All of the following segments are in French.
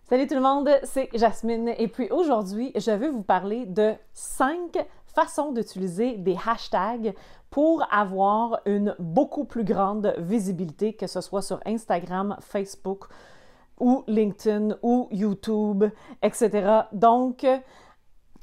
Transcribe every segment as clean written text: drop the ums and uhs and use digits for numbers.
Salut tout le monde, c'est Jasmine et puis aujourd'hui, je vais vous parler de 5 façons d'utiliser des hashtags pour avoir une beaucoup plus grande visibilité, que ce soit sur Instagram, Facebook ou LinkedIn ou YouTube, etc. Donc,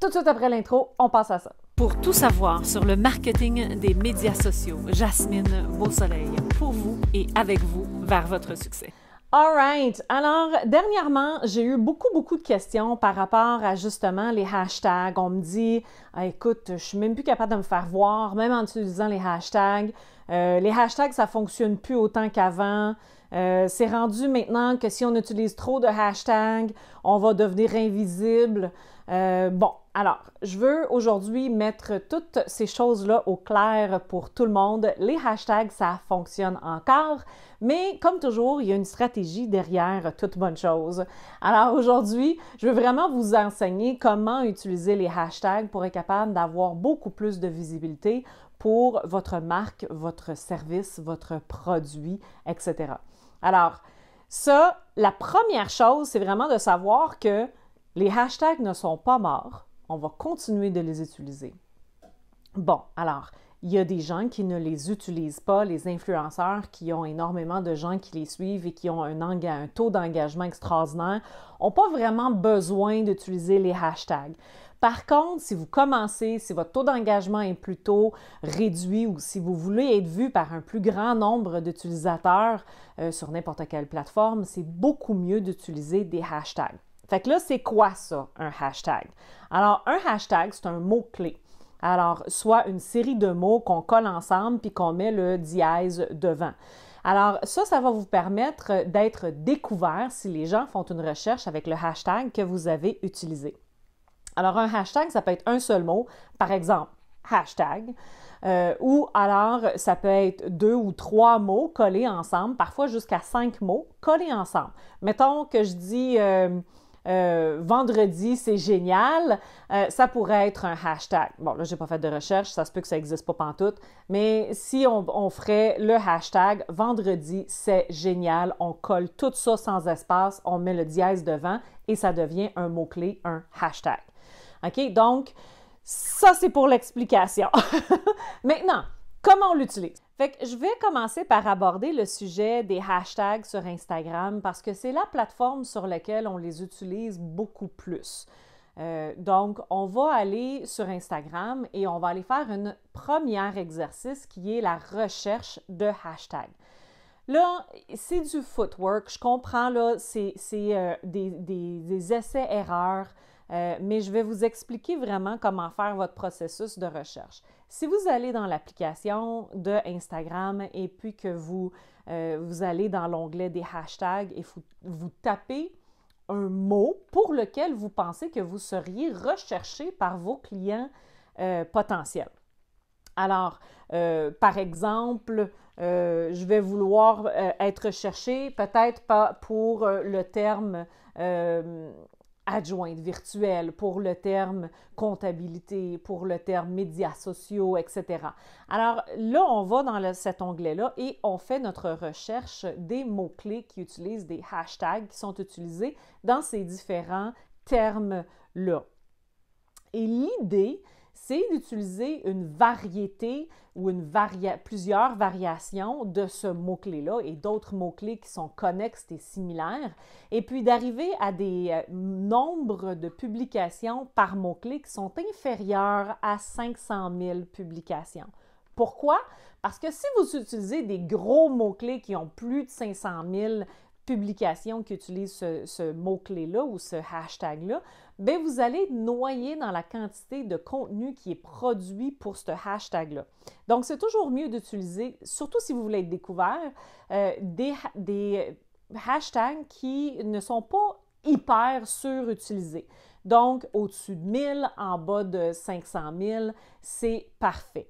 tout de suite après l'intro, on passe à ça. Pour tout savoir sur le marketing des médias sociaux, Jasmine Beausoleil, pour vous et avec vous vers votre succès. Alright, alors dernièrement, j'ai eu beaucoup de questions par rapport à justement les hashtags. On me dit, ah, écoute, je suis même plus capable de me faire voir, même en utilisant les hashtags. Les hashtags, ça fonctionne plus autant qu'avant. C'est rendu maintenant que si on utilise trop de hashtags, on va devenir invisible. Bon, alors, je veux aujourd'hui mettre toutes ces choses-là au clair pour tout le monde. Les hashtags, ça fonctionne encore, mais comme toujours, il y a une stratégie derrière toute bonne chose. Alors aujourd'hui, je veux vraiment vous enseigner comment utiliser les hashtags pour être capable d'avoir beaucoup plus de visibilité pour votre marque, votre service, votre produit, etc. Alors, ça, la première chose, c'est vraiment de savoir que les hashtags ne sont pas morts. On va continuer de les utiliser. Bon, alors, il y a des gens qui ne les utilisent pas, les influenceurs qui ont énormément de gens qui les suivent et qui ont un taux d'engagement extraordinaire, n'ont pas vraiment besoin d'utiliser les hashtags. Par contre, si vous commencez, si votre taux d'engagement est plutôt réduit ou si vous voulez être vu par un plus grand nombre d'utilisateurs sur n'importe quelle plateforme, c'est beaucoup mieux d'utiliser des hashtags. Fait que là, c'est quoi ça, un hashtag? Alors, un hashtag, c'est un mot-clé. Alors, soit une série de mots qu'on colle ensemble puis qu'on met le dièse devant. Alors, ça va vous permettre d'être découvert si les gens font une recherche avec le hashtag que vous avez utilisé. Alors, un hashtag, ça peut être un seul mot, par exemple, hashtag, ou alors ça peut être 2 ou 3 mots collés ensemble, parfois jusqu'à 5 mots collés ensemble. Mettons que je dis vendredi, c'est génial, ça pourrait être un hashtag. Bon, là, je n'ai pas fait de recherche, ça se peut que ça n'existe pas pantoute, mais si on ferait le hashtag vendredi, c'est génial, on colle tout ça sans espace, on met le dièse devant et ça devient un mot-clé, un hashtag. OK? Donc, ça, c'est pour l'explication. Maintenant, comment on l'utilise? Fait que je vais commencer par aborder le sujet des hashtags sur Instagram parce que c'est la plateforme sur laquelle on les utilise beaucoup plus. Donc, on va aller sur Instagram et on va aller faire un premier exercice qui est la recherche de hashtags. Là, c'est du footwork, je comprends, là, c'est des essais-erreurs, mais je vais vous expliquer vraiment comment faire votre processus de recherche. Si vous allez dans l'application de Instagram et puis que vous allez dans l'onglet des hashtags et vous tapez un mot pour lequel vous pensez que vous seriez recherché par vos clients potentiels. Alors, par exemple, je vais vouloir être recherché peut-être pas pour le terme adjointe virtuelle, pour le terme comptabilité, pour le terme médias sociaux, etc. Alors là, on va dans cet onglet-là et on fait notre recherche des mots-clés qui utilisent des hashtags qui sont utilisés dans ces différents termes-là. Et l'idée, c'est d'utiliser une variété ou plusieurs variations de ce mot-clé-là et d'autres mots-clés qui sont connexes et similaires, et puis d'arriver à des nombres de publications par mot-clé qui sont inférieurs à 500 000 publications. Pourquoi? Parce que si vous utilisez des gros mots-clés qui ont plus de 500 000 publications qui utilisent ce mot-clé-là ou ce hashtag-là, bien, vous allez noyer dans la quantité de contenu qui est produit pour ce hashtag-là. Donc, c'est toujours mieux d'utiliser, surtout si vous voulez être découvert, des hashtags qui ne sont pas hyper surutilisés. Donc, au-dessus de 1000, en bas de 500 000, c'est parfait.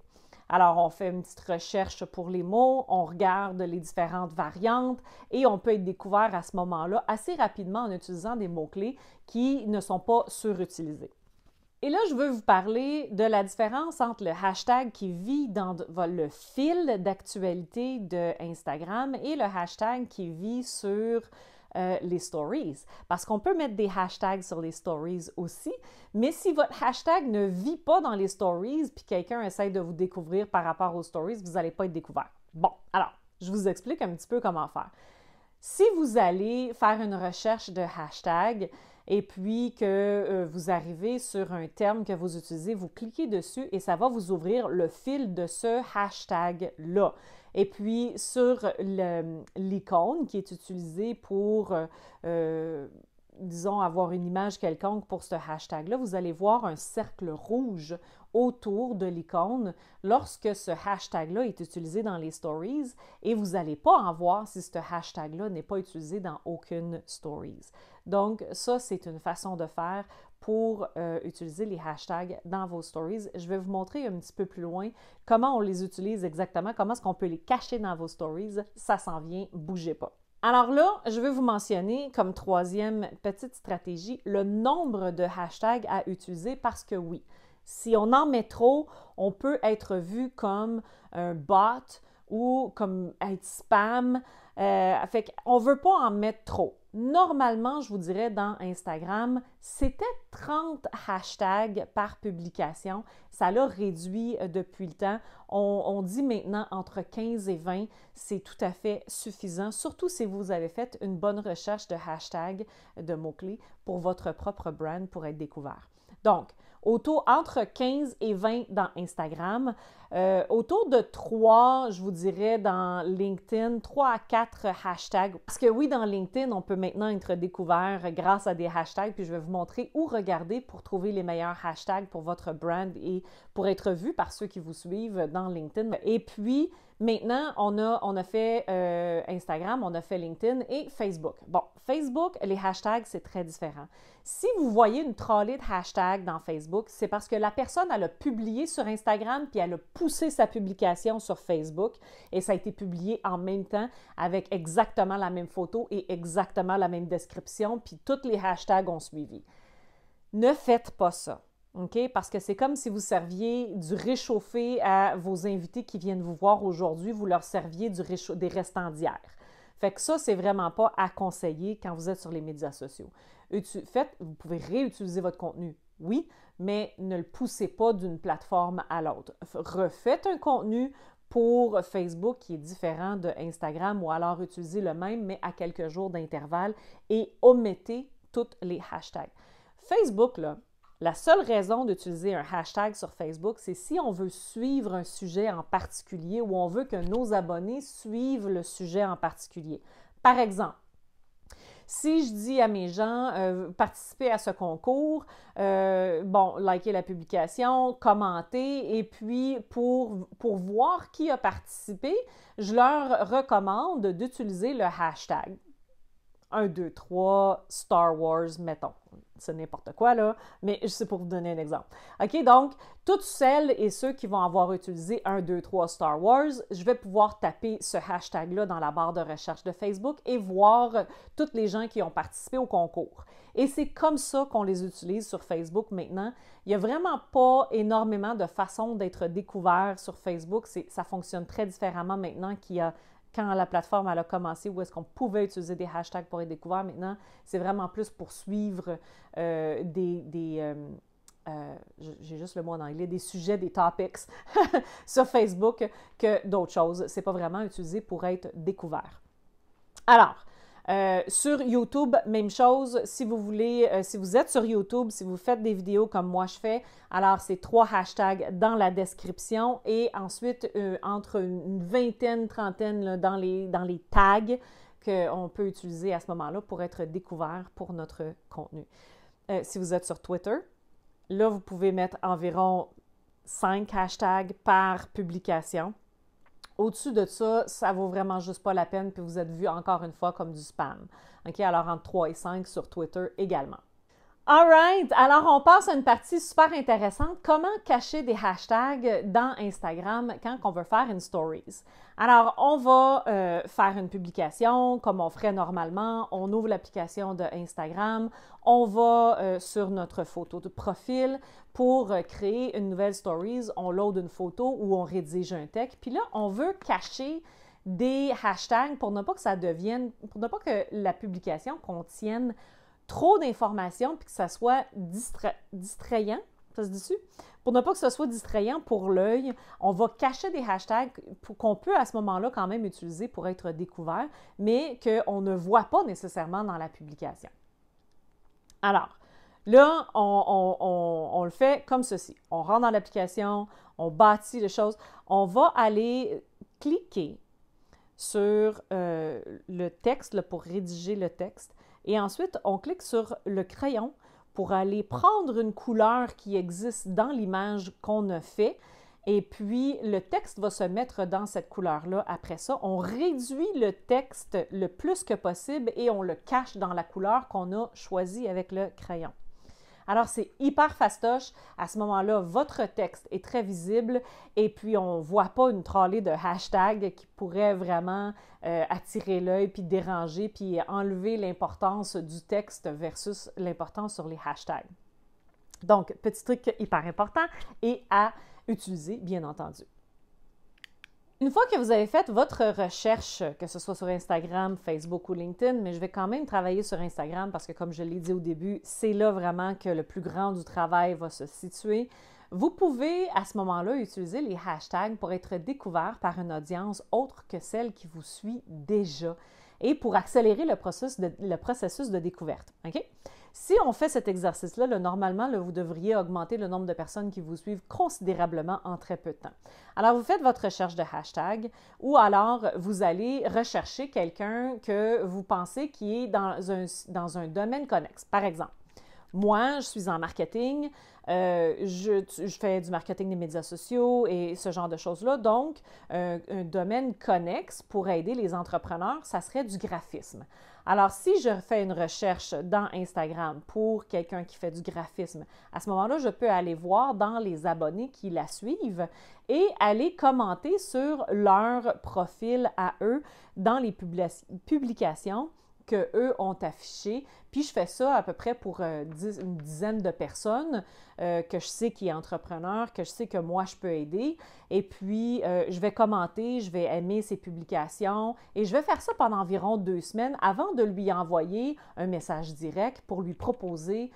Alors, on fait une petite recherche pour les mots, on regarde les différentes variantes et on peut être découvert à ce moment-là assez rapidement en utilisant des mots-clés qui ne sont pas surutilisés. Et là, je veux vous parler de la différence entre le hashtag qui vit dans le fil d'actualité de Instagram et le hashtag qui vit sur les stories. Parce qu'on peut mettre des hashtags sur les stories aussi, mais si votre hashtag ne vit pas dans les stories, puis quelqu'un essaie de vous découvrir par rapport aux stories, vous n'allez pas être découvert. Bon, alors, je vous explique un petit peu comment faire. Si vous allez faire une recherche de hashtag et puis que vous arrivez sur un terme que vous utilisez, vous cliquez dessus et ça va vous ouvrir le fil de ce hashtag-là. Et puis, sur l'icône qui est utilisée pour, disons, avoir une image quelconque pour ce hashtag-là, vous allez voir un cercle rouge autour de l'icône lorsque ce hashtag-là est utilisé dans les stories et vous n'allez pas en voir si ce hashtag-là n'est pas utilisé dans aucune stories. Donc, ça, c'est une façon de faire pour utiliser les hashtags dans vos stories. Je vais vous montrer un petit peu plus loin comment on les utilise exactement, comment est-ce qu'on peut les cacher dans vos stories. Ça s'en vient, bougez pas. Alors là, je vais vous mentionner comme troisième petite stratégie le nombre de hashtags à utiliser parce que oui, si on en met trop, on peut être vu comme un bot ou comme être spam. Fait qu'on ne veut pas en mettre trop. Normalement, je vous dirais dans Instagram, c'était 30 hashtags par publication. Ça l'a réduit depuis le temps. On dit maintenant entre 15 et 20, c'est tout à fait suffisant, surtout si vous avez fait une bonne recherche de hashtags, de mots-clés pour votre propre brand pour être découvert. Donc, entre 15 et 20 dans Instagram, autour de 3, je vous dirais, dans LinkedIn, 3 à 4 hashtags. Parce que oui, dans LinkedIn, on peut maintenant être découvert grâce à des hashtags, puis je vais vous montrer où regarder pour trouver les meilleurs hashtags pour votre brand et pour être vu par ceux qui vous suivent dans LinkedIn. Et puis, maintenant, on a fait Instagram, on a fait LinkedIn et Facebook. Bon, Facebook, les hashtags, c'est très différent. Si vous voyez une trolley de hashtags dans Facebook, c'est parce que la personne, elle a publié sur Instagram puis elle a poussé sa publication sur Facebook et ça a été publié en même temps avec exactement la même photo et exactement la même description puis tous les hashtags ont suivi. Ne faites pas ça. OK? Parce que c'est comme si vous serviez du réchauffé à vos invités qui viennent vous voir aujourd'hui, vous leur serviez des restants d'hier. Fait que ça, c'est vraiment pas à conseiller quand vous êtes sur les médias sociaux. Vous pouvez réutiliser votre contenu, oui, mais ne le poussez pas d'une plateforme à l'autre. Refaites un contenu pour Facebook qui est différent de Instagram ou alors utilisez le même, mais à quelques jours d'intervalle et omettez tous les hashtags. Facebook, là, la seule raison d'utiliser un hashtag sur Facebook, c'est si on veut suivre un sujet en particulier ou on veut que nos abonnés suivent le sujet en particulier. Par exemple, si je dis à mes gens, participez à ce concours, likez la publication, commentez, et puis pour voir qui a participé, je leur recommande d'utiliser le hashtag 1, 2, 3, Star Wars, mettons. C'est n'importe quoi, là, mais c'est pour vous donner un exemple. OK, donc, toutes celles et ceux qui vont avoir utilisé 1, 2, 3 Star Wars, je vais pouvoir taper ce hashtag-là dans la barre de recherche de Facebook et voir toutes les gens qui ont participé au concours. Et c'est comme ça qu'on les utilise sur Facebook maintenant. Il n'y a vraiment pas énormément de façons d'être découvert sur Facebook. Ça fonctionne très différemment maintenant qu'il y a quand la plateforme elle a commencé, où est-ce qu'on pouvait utiliser des hashtags pour être découvert. Maintenant, c'est vraiment plus pour suivre j'ai juste le mot en anglais, des sujets, des topics sur Facebook que d'autres choses. C'est pas vraiment utilisé pour être découvert. Alors, sur YouTube, même chose. Si vous voulez, si vous êtes sur YouTube, si vous faites des vidéos comme moi je fais, alors c'est 3 hashtags dans la description et ensuite entre une vingtaine, trentaine là, dans les tags qu'on peut utiliser à ce moment-là pour être découvert pour notre contenu. Si vous êtes sur Twitter, là, vous pouvez mettre environ 5 hashtags par publication. Au-dessus de ça, ça vaut vraiment juste pas la peine, puis vous êtes vu encore une fois comme du spam. OK? Alors, entre 3 et 5 sur Twitter également. All right! Alors, on passe à une partie super intéressante. Comment cacher des hashtags dans Instagram quand on veut faire une stories? Alors, on va faire une publication comme on ferait normalement. On ouvre l'application de Instagram. On va sur notre photo de profil pour créer une nouvelle stories. On load une photo ou on rédige un texte. Puis là, on veut cacher des hashtags pour ne pas que ça devienne, pour ne pas que la publication contienne trop d'informations puis que ça soit distrayant, ça se dit-tu? Pour ne pas que ce soit distrayant pour l'œil, on va cacher des hashtags qu'on peut à ce moment-là quand même utiliser pour être découvert, mais qu'on ne voit pas nécessairement dans la publication. Alors, là, on le fait comme ceci. On rentre dans l'application, on bâtit les choses, on va aller cliquer sur le texte là, pour rédiger le texte et ensuite, on clique sur le crayon pour aller prendre une couleur qui existe dans l'image qu'on a fait et puis le texte va se mettre dans cette couleur-là. Après ça, on réduit le texte le plus que possible et on le cache dans la couleur qu'on a choisie avec le crayon. Alors, c'est hyper fastoche. À ce moment-là, votre texte est très visible et puis on ne voit pas une trolley de hashtags qui pourrait vraiment attirer l'œil puis déranger puis enlever l'importance du texte versus l'importance sur les hashtags. Donc, petit truc hyper important et à utiliser, bien entendu. Une fois que vous avez fait votre recherche, que ce soit sur Instagram, Facebook ou LinkedIn, mais je vais quand même travailler sur Instagram parce que, comme je l'ai dit au début, c'est là vraiment que le plus grand du travail va se situer. Vous pouvez, à ce moment-là, utiliser les hashtags pour être découvert par une audience autre que celle qui vous suit déjà et pour accélérer le processus de découverte. OK? Si on fait cet exercice-là, normalement, vous devriez augmenter le nombre de personnes qui vous suivent considérablement en très peu de temps. Alors, vous faites votre recherche de hashtag ou alors vous allez rechercher quelqu'un que vous pensez qui est dans un domaine connexe. Par exemple, moi, je suis en marketing, je fais du marketing des médias sociaux et ce genre de choses-là. Donc, un domaine connexe pour aider les entrepreneurs, ça serait du graphisme. Alors, si je fais une recherche dans Instagram pour quelqu'un qui fait du graphisme, à ce moment-là, je peux aller voir dans les abonnés qui la suivent et aller commenter sur leur profil à eux dans les publications qu'eux ont affichées. Puis, je fais ça à peu près pour une dizaine de personnes que je sais qui est entrepreneur, que je sais que moi, je peux aider. Et puis, je vais commenter, je vais aimer ses publications et je vais faire ça pendant environ 2 semaines avant de lui envoyer un message direct pour lui proposer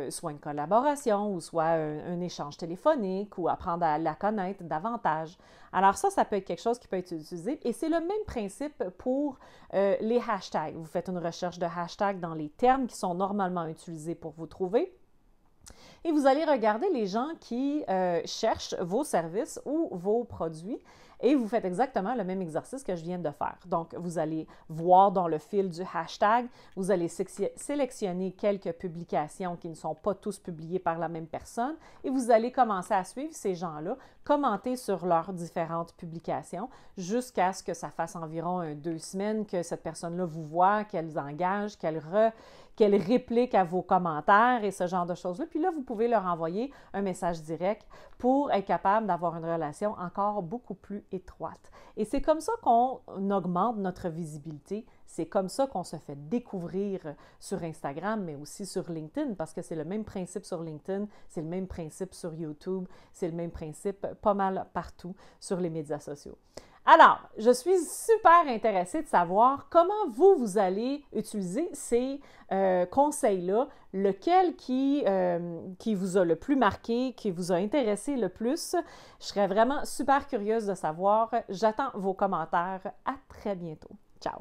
soit une collaboration ou soit un échange téléphonique ou apprendre à la connaître davantage. Alors ça peut être quelque chose qui peut être utilisé et c'est le même principe pour les hashtags. Vous faites une recherche de hashtags dans les termes qui sont normalement utilisés pour vous trouver. Et vous allez regarder les gens qui cherchent vos services ou vos produits et vous faites exactement le même exercice que je viens de faire. Donc, vous allez voir dans le fil du hashtag, vous allez sélectionner quelques publications qui ne sont pas tous publiées par la même personne et vous allez commencer à suivre ces gens-là, commenter sur leurs différentes publications jusqu'à ce que ça fasse environ 2 semaines que cette personne-là vous voit, qu'elle engage, qu'elle réplique à vos commentaires et ce genre de choses-là. Puis là, vous pouvez leur envoyer un message direct pour être capable d'avoir une relation encore beaucoup plus étroite. Et c'est comme ça qu'on augmente notre visibilité. C'est comme ça qu'on se fait découvrir sur Instagram, mais aussi sur LinkedIn, parce que c'est le même principe sur LinkedIn, c'est le même principe sur YouTube, c'est le même principe pas mal partout sur les médias sociaux. Alors, je suis super intéressée de savoir comment vous allez utiliser ces conseils-là, lequel qui vous a le plus marqué, qui vous a intéressé le plus. Je serais vraiment super curieuse de savoir. J'attends vos commentaires. À très bientôt. Ciao!